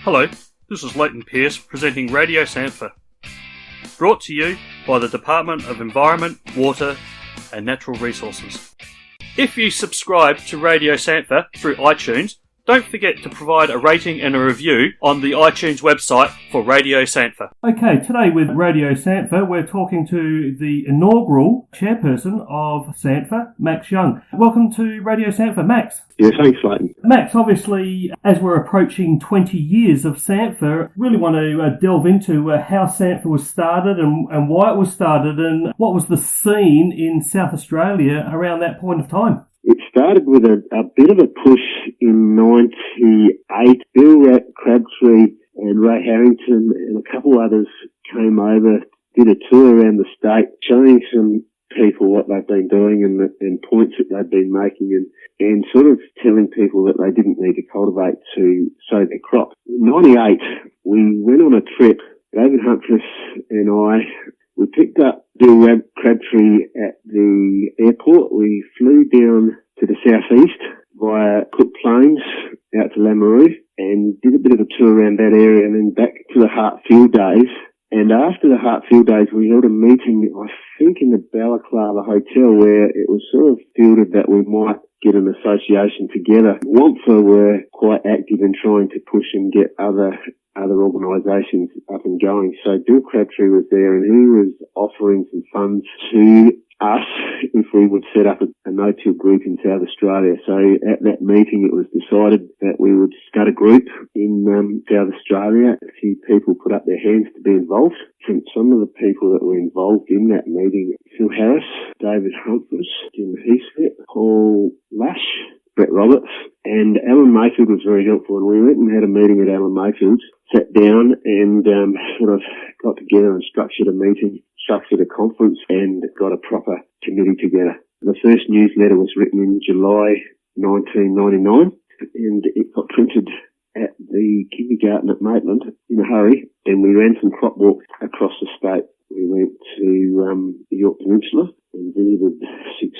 Hello, this is Leighton Pearce presenting Radio Sampha, brought to you by the Department of Environment, Water and Natural Resources. If you subscribe to Radio Sampha through iTunes, don't forget to provide a rating and a review on the iTunes website for Radio Sampha. Okay, today with Radio Sampha, we're talking to the inaugural chairperson of Sampha, Max Young. Welcome to Radio Sampha, Max. Yeah, thanks, Leighton. Max, obviously, as we're approaching 20 years of Sampha, really want to delve into how Sampha was started and why it was started and what was the scene in South Australia around that point of time. It started with a bit of a push in 98. Bill Crabtree and Ray Harrington and a couple others came over, did a tour around the state, showing some people what they've been doing and points that they've been making and sort of telling people that they didn't need to cultivate to sow their crop. In 98, we went on a trip, David Humphries and I. We picked up Bill Crabtree at the airport. We flew down to the southeast via Cook Plains out to Lameroo and did a bit of a tour around that area and then back to the Hartfield days. And after the Hartfield days, we held a meeting, I think, in the Balaclava Hotel where it was sort of fielded that we might get an association together. WAMFA were quite active in trying to push and get other organisations up and going. So Bill Crabtree was there and he was offering some funds to us if we would set up a no-till group in South Australia. So at that meeting it was decided that we would start a group in South Australia. A few people put up their hands to be involved. From some of the people that were involved in that meeting, Phil Harris, David Humphries, Jim Heathcote, Paul Lash, Brett Roberts, and Alan Mayfield was very helpful. And we went and had a meeting at Alan Mayfield's, sat down and sort of got together and structured a meeting, structured a conference and got a proper committee together. The first newsletter was written in July 1999 and it got printed at the kindergarten at Maitland in a hurry, and we ran some crop walks across the state. We went to the York Peninsula and visited six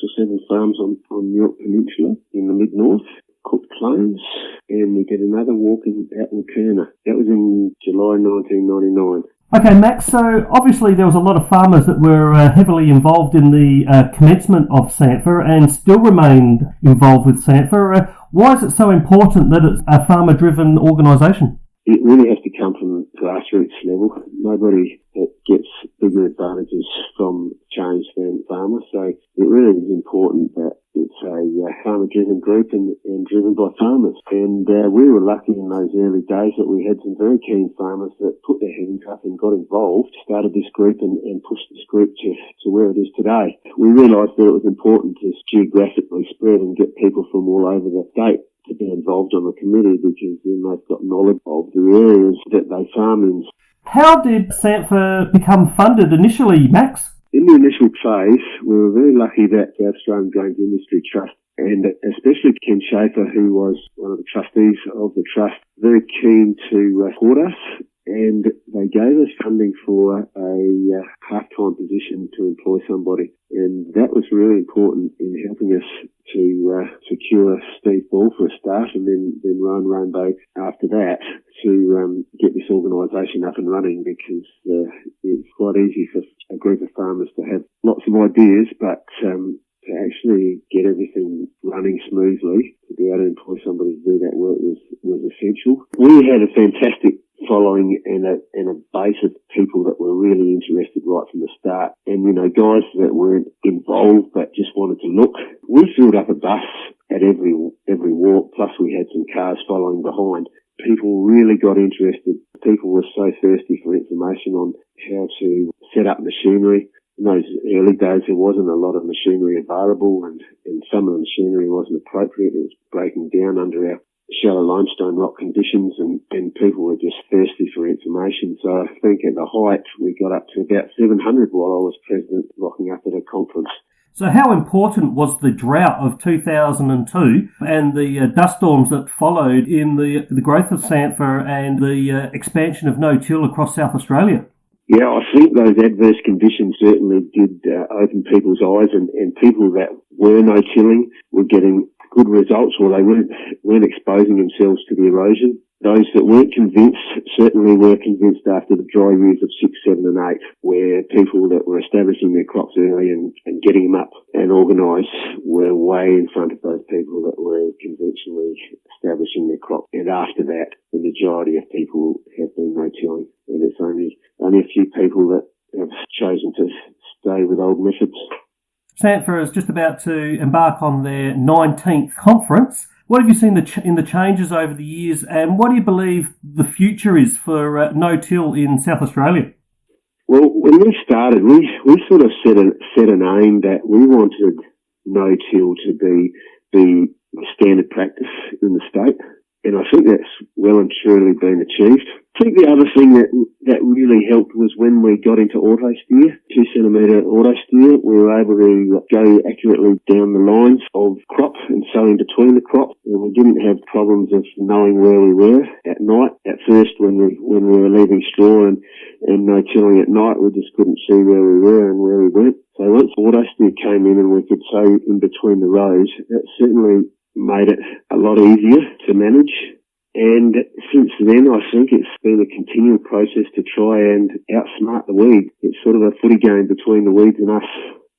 or seven farms on York Peninsula in the mid-north, Cook Plains, and we did another walk out in Kerner. That was in July 1999. Okay, Max, so obviously there was a lot of farmers that were heavily involved in the commencement of Sampha and still remained involved with Sampha. Why is it so important that it's a farmer-driven organisation? It really has to come from grassroots level. Nobody gets bigger advantages from change than farmers, so it really is important that it's a farmer-driven group and driven by farmers. And we were lucky in those early days that we had some very keen farmers that put their hands up and got involved, started this group and pushed this group to where it is today. We realised that it was important to geographically spread and get people from all over the state to be involved on the committee because then they've got knowledge of the areas that they farm in. How did Sampha become funded initially, Max? In the initial phase, we were very lucky that the Australian Grains Industry Trust, and especially Ken Schaefer, who was one of the trustees of the trust, very keen to support us, and they gave us funding for a half-time position to employ somebody. And that was really important in helping us to secure Steve Ball for a start, and then Rowan Rainbow after that to get this organisation up and running, because it's quite easy for a group of farmers to have lots of ideas, but to actually get everything running smoothly, to be able to employ somebody to do that work was essential. We had a fantastic following and a base of people that were really interested right from the start, and guys that weren't involved but just wanted to look. We filled up a bus at every walk, plus we had some cars following behind. People really got interested. People were so thirsty for information on how to set up machinery. In those early days, there wasn't a lot of machinery available, and some of the machinery wasn't appropriate. It was breaking down under our shallow limestone rock conditions, and people were just thirsty for information. So I think at the height, we got up to about 700 while I was president, rocking up at a conference. So how important was the drought of 2002 and the dust storms that followed in the growth of Sampha and the expansion of no-till across South Australia? Yeah, I think those adverse conditions certainly did open people's eyes, and people that were no-tilling were getting good results, or they weren't exposing themselves to the erosion. Those that weren't convinced certainly were convinced after the dry years of 6, 7 and 8, where people that were establishing their crops early and getting them up and organised were way in front of those people that were conventionally establishing their crop. And after that, the majority of people have been no-tilling, and it's only a few people that have chosen to stay with old methods. SANFA is just about to embark on their 19th conference. What have you seen in the changes over the years, and what do you believe the future is for no-till in South Australia? Well, when we started, we sort of set an aim that we wanted no-till to be the standard practice in the state, and I think that's well and truly been achieved. I think the other thing that really helped was when we got into auto steer, 2 centimetre auto steer, we were able to go accurately down the lines of crop and so in between the crop, and we didn't have problems of knowing where we were at night. At first, when we were leaving straw and no tilling at night, we just couldn't see where we were and where we went. So once auto steer came in and we could sow in between the rows, that certainly made it a lot easier to manage. And since then, I think it's been a continual process to try and outsmart the weed. It's sort of a footy game between the weeds and us.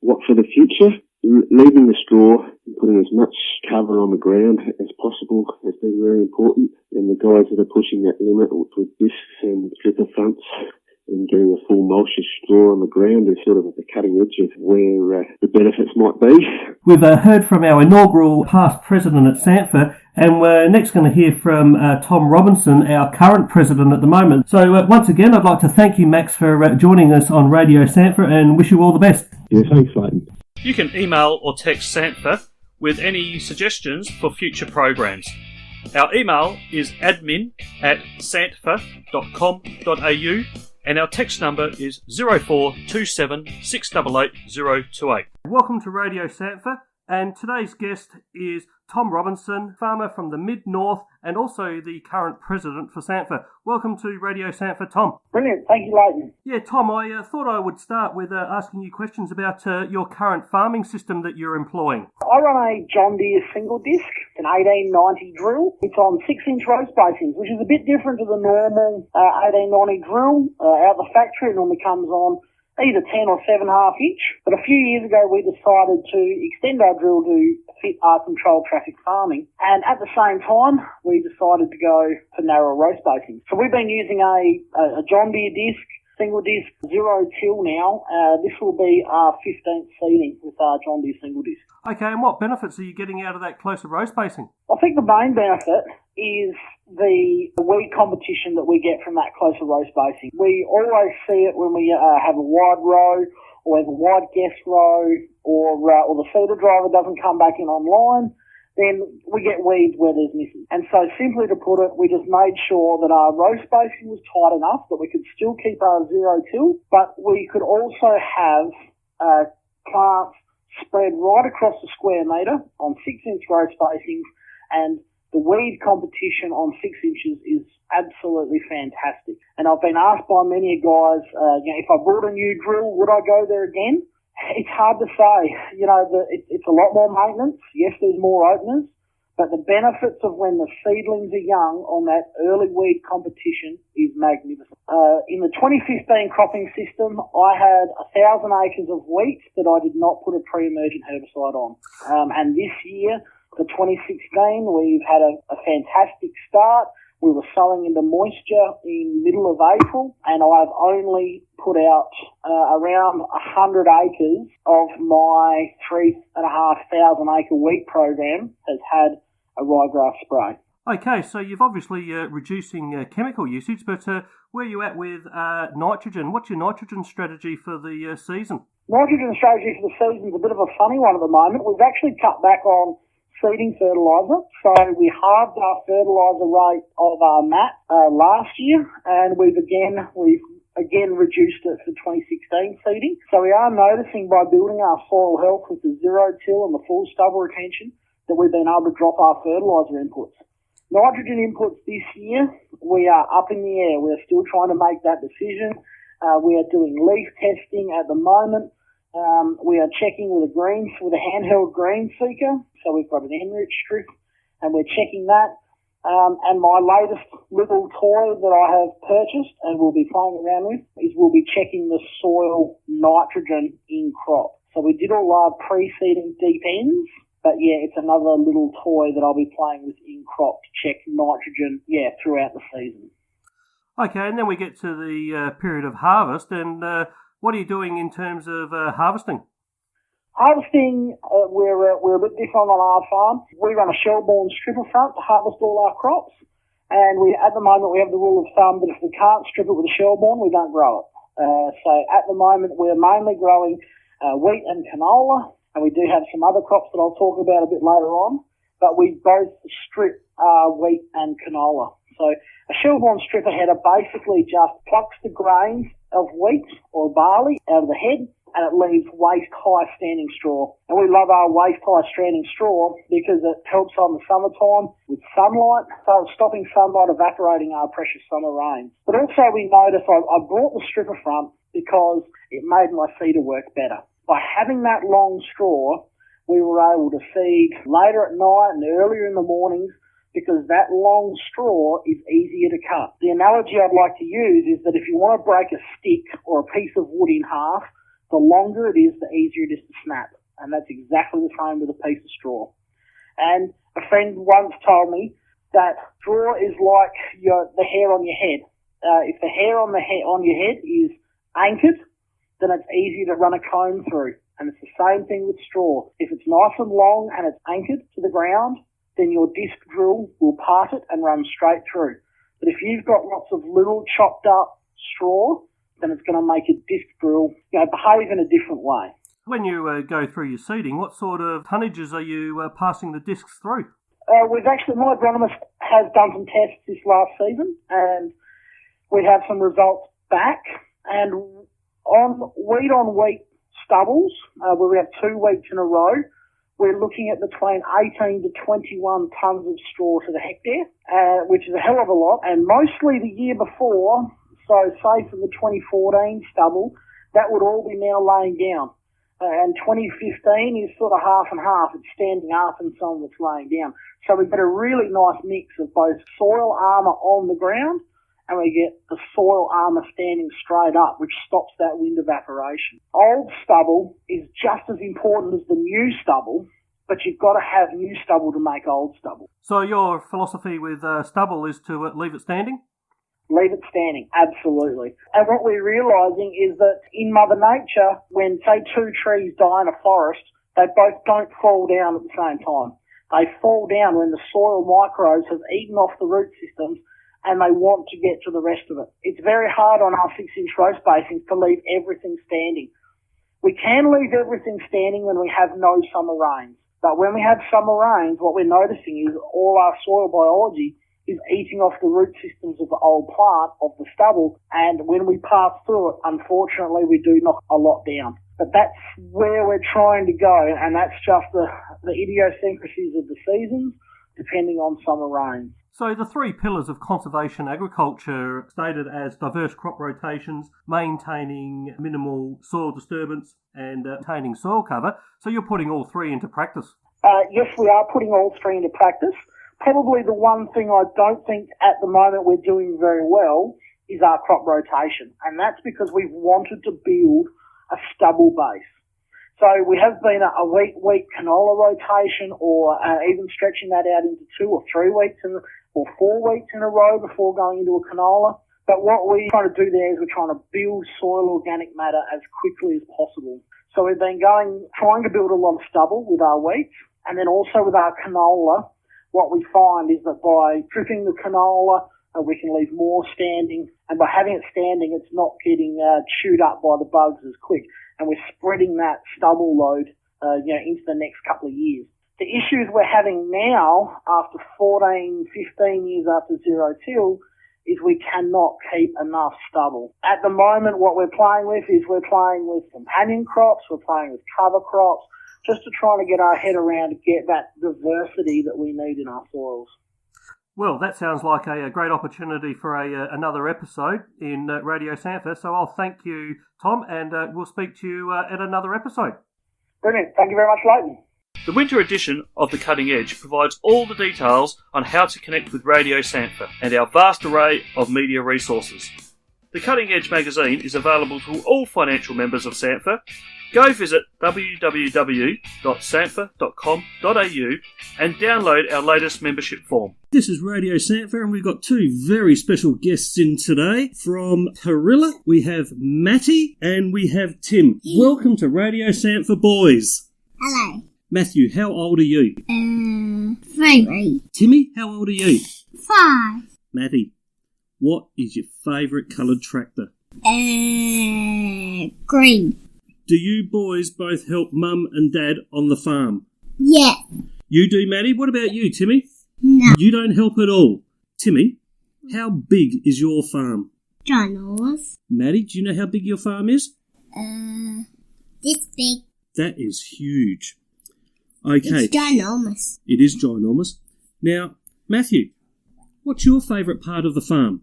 What for the future? Leaving the straw and putting as much cover on the ground as possible has been very important. And the guys that are pushing that limit with discs and stripper fronts and getting a full mulch of straw on the ground is sort of at the cutting edge of where the benefits might be. We've heard from our inaugural past president at SANFA, and we're next going to hear from Tom Robinson, our current president at the moment. So once again, I'd like to thank you, Max, for joining us on Radio SANFA, and wish you all the best. Yeah, thanks, Leighton. You can email or text SANFA with any suggestions for future programs. Our email is admin@santfa.com.au, and our text number is 0427 688 028. Welcome to Radio SANFA, and today's guest is Tom Robinson, farmer from the Mid-North and also the current president for SANFA. Welcome to Radio SANFA, Tom. Brilliant. Thank you, Leighton. Yeah, Tom, I thought I would start with asking you questions about your current farming system that you're employing. I run a John Deere single disc, an 1890 drill. It's on 6-inch row spacings, which is a bit different to the normal 1890 drill. Out the factory, it normally comes on either 10 or 7.5 inch. But a few years ago, we decided to extend our drill to fit our controlled traffic farming. And at the same time, we decided to go for narrow row spacing. So we've been using a John Deere disc, single disc, zero till now. This will be our 15th seeding with our John Deere single disc. Okay, and what benefits are you getting out of that closer row spacing? I think the main benefit is the weed competition that we get from that closer row spacing. We always see it when we have a wide row, or have a wide guest row, or the feeder driver doesn't come back in online. Then we get weeds where there's misses. And so simply to put it, we just made sure that our row spacing was tight enough that we could still keep our zero till, but we could also have plants spread right across the square metre on 6-inch row spacings, and the weed competition on 6 inches is absolutely fantastic. And I've been asked by many guys, if I bought a new drill, would I go there again? It's hard to say. It's a lot more maintenance. Yes, there's more openers, but the benefits of when the seedlings are young on that early weed competition is magnificent. In the 2015 cropping system, I had 1,000 acres of wheat that I did not put a pre-emergent herbicide on. And this year, for 2016, we've had a fantastic start. We were sowing into moisture in middle of April, and I've only put out around 100 acres of my 3,500 acre wheat program has had a ryegrass spray. Okay, so you've obviously reducing chemical usage, but where are you at with nitrogen? What's your nitrogen strategy for the season? Nitrogen strategy for the season is a bit of a funny one at the moment. We've actually cut back on seeding fertiliser. So we halved our fertiliser rate of our MAT last year, and we've again reduced it for 2016 seeding. So we are noticing by building our soil health with the zero till and the full stubble retention that we've been able to drop our fertiliser inputs. Nitrogen inputs this year, we are up in the air. We're still trying to make that decision. We are doing leaf testing at the moment. We are checking with a handheld green seeker. So we've got an enrich strip, and we're checking that. And my latest little toy that I have purchased and will be playing around with is we'll be checking the soil nitrogen in crop. So we did all our pre-seeding deep ends, but yeah, it's another little toy that I'll be playing with in crop to check nitrogen, throughout the season. Okay, and then we get to the period of harvest, and what are you doing in terms of harvesting? Harvesting, we're a bit different on our farm. We run a shell-borne stripper front to harvest all our crops, and at the moment we have the rule of thumb that if we can't strip it with a shell-borne, we don't grow it. So at the moment we're mainly growing wheat and canola, and we do have some other crops that I'll talk about a bit later on, but we both strip wheat and canola. So a shell-borne stripper header basically just plucks the grains of wheat or barley out of the head, and it leaves waist-high standing straw. And we love our waist-high standing straw because it helps on the summertime with sunlight, so stopping sunlight evaporating our precious summer rains. But also we noticed I brought the stripper front because it made my feeder work better. By having that long straw, we were able to feed later at night and earlier in the mornings because that long straw is easier to cut. The analogy I'd like to use is that if you want to break a stick or a piece of wood in half, the longer it is, the easier it is to snap. And that's exactly the same with a piece of straw. And a friend once told me that straw is like the hair on your head. If the hair on your head is anchored, then it's easier to run a comb through. And it's the same thing with straw. If it's nice and long and it's anchored to the ground, then your disc drill will part it and run straight through. But if you've got lots of little chopped up straw, then it's going to make a disc drill behave in a different way. When you go through your seeding, what sort of tonnages are you passing the discs through? My agronomist has done some tests this last season, and we have some results back. And on wheat stubbles, where we have 2 weeks in a row, we're looking at between 18 to 21 tonnes of straw to the hectare, which is a hell of a lot. And mostly the year before, so say for the 2014 stubble, that would all be now laying down. And 2015 is sort of half and half. It's standing up and some of it's laying down. So we get a really nice mix of both soil armour on the ground and we get the soil armour standing straight up, which stops that wind evaporation. Old stubble is just as important as the new stubble, but you've got to have new stubble to make old stubble. So your philosophy with stubble is to leave it standing? Leave it standing, absolutely. And what we're realising is that in Mother Nature, when, say, 2 trees die in a forest, they both don't fall down at the same time. They fall down when the soil microbes have eaten off the root systems and they want to get to the rest of it. It's very hard on our 6-inch row spacings to leave everything standing. We can leave everything standing when we have no summer rains. But when we have summer rains, what we're noticing is all our soil biology is eating off the root systems of the old plant, of the stubble, and when we pass through it, unfortunately, we do knock a lot down. But that's where we're trying to go, and that's just the idiosyncrasies of the seasons, depending on summer rains. So the 3 pillars of conservation agriculture stated as diverse crop rotations, maintaining minimal soil disturbance, and maintaining soil cover. So you're putting all 3 into practice? Yes, we are putting all 3 into practice. Probably the one thing I don't think at the moment we're doing very well is our crop rotation. And that's because we've wanted to build a stubble base. So we have been a wheat canola rotation or even stretching that out into 2 or 3 weeks or 4 weeks in a row before going into a canola. But what we're trying to do there is we're trying to build soil organic matter as quickly as possible. So we've been trying to build a lot of stubble with our wheat, and then also with our canola. What we find is that by stripping the canola, we can leave more standing, and by having it standing, it's not getting chewed up by the bugs as quick, and we're spreading that stubble load, into the next couple of years. The issues we're having now, after 14, 15 years after zero till, is we cannot keep enough stubble. At the moment, what we're playing with is we're playing with companion crops, we're playing with cover crops, just to try to get our head around to get that diversity that we need in our soils. Well, that sounds like a great opportunity for another episode in Radio Sanford. So I'll thank you, Tom, and we'll speak to you at another episode. Brilliant. Thank you very much, Leighton. The winter edition of The Cutting Edge provides all the details on how to connect with Radio Sanford and our vast array of media resources. The Cutting Edge magazine is available to all financial members of Sanford. Go visit www.sanford.com.au and download our latest membership form. This is Radio Sanford, and we've got two very special guests in today. From Perilla, we have Matty and we have Tim. Welcome to Radio Sanford, boys. Hello. Matthew, how old are you? 3. Timmy, how old are you? 5. Matty, what is your favourite coloured tractor? Green. Do you boys both help Mum and Dad on the farm? Yeah. You do, Matty. What about you, Timmy? No. You don't help at all. Timmy, how big is your farm? Ginormous. Matty, do you know how big your farm is? This big. That is huge. Okay. It's ginormous. It is ginormous. Now, Matthew, what's your favourite part of the farm?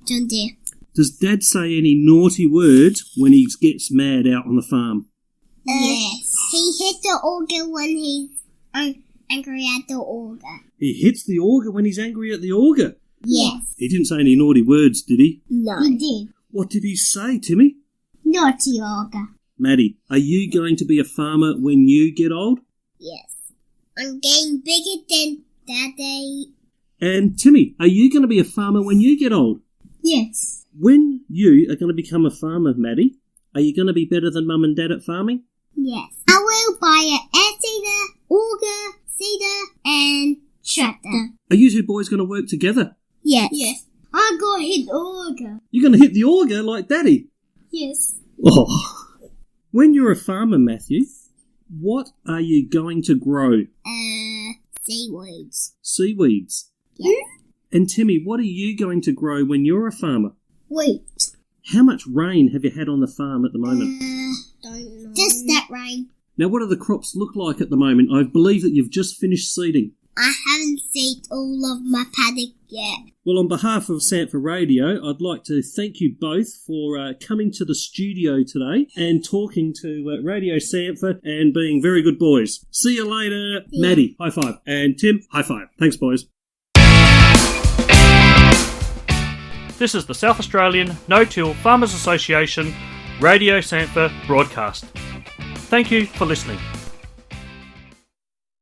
John Deere. Does Dad say any naughty words when he gets mad out on the farm? Yes. He hit the auger when he's angry at the auger. He hits the auger when he's angry at the auger? Yes. He didn't say any naughty words, did he? No. He did. What did he say, Timmy? Naughty auger. Maddie, are you going to be a farmer when you get old? Yes. I'm getting bigger than Daddy. And Timmy, are you going to be a farmer when you get old? Yes. When you are going to become a farmer, Maddie, are you going to be better than Mum and Dad at farming? Yes. I will buy an air seeder, auger, seeder, and tractor. Are you two boys going to work together? Yes. Yes. I got to hit the auger. You're going to hit the auger like Daddy? Yes. Oh. When you're a farmer, Matthew, what are you going to grow? Seaweeds. Seaweeds? Yeah. And Timmy, what are you going to grow when you're a farmer? Wheat. How much rain have you had on the farm at the moment? Don't know. Just that rain. Now, what do the crops look like at the moment? I believe that you've just finished seeding. I haven't seeded all of my paddock yet. Well, on behalf of Sanford Radio, I'd like to thank you both for coming to the studio today and talking to Radio Sanford and being very good boys. See you later. Yeah. Maddie, high five. And Tim, high five. Thanks, boys. This is the South Australian No-Till Farmers Association Radio Sanford broadcast. Thank you for listening.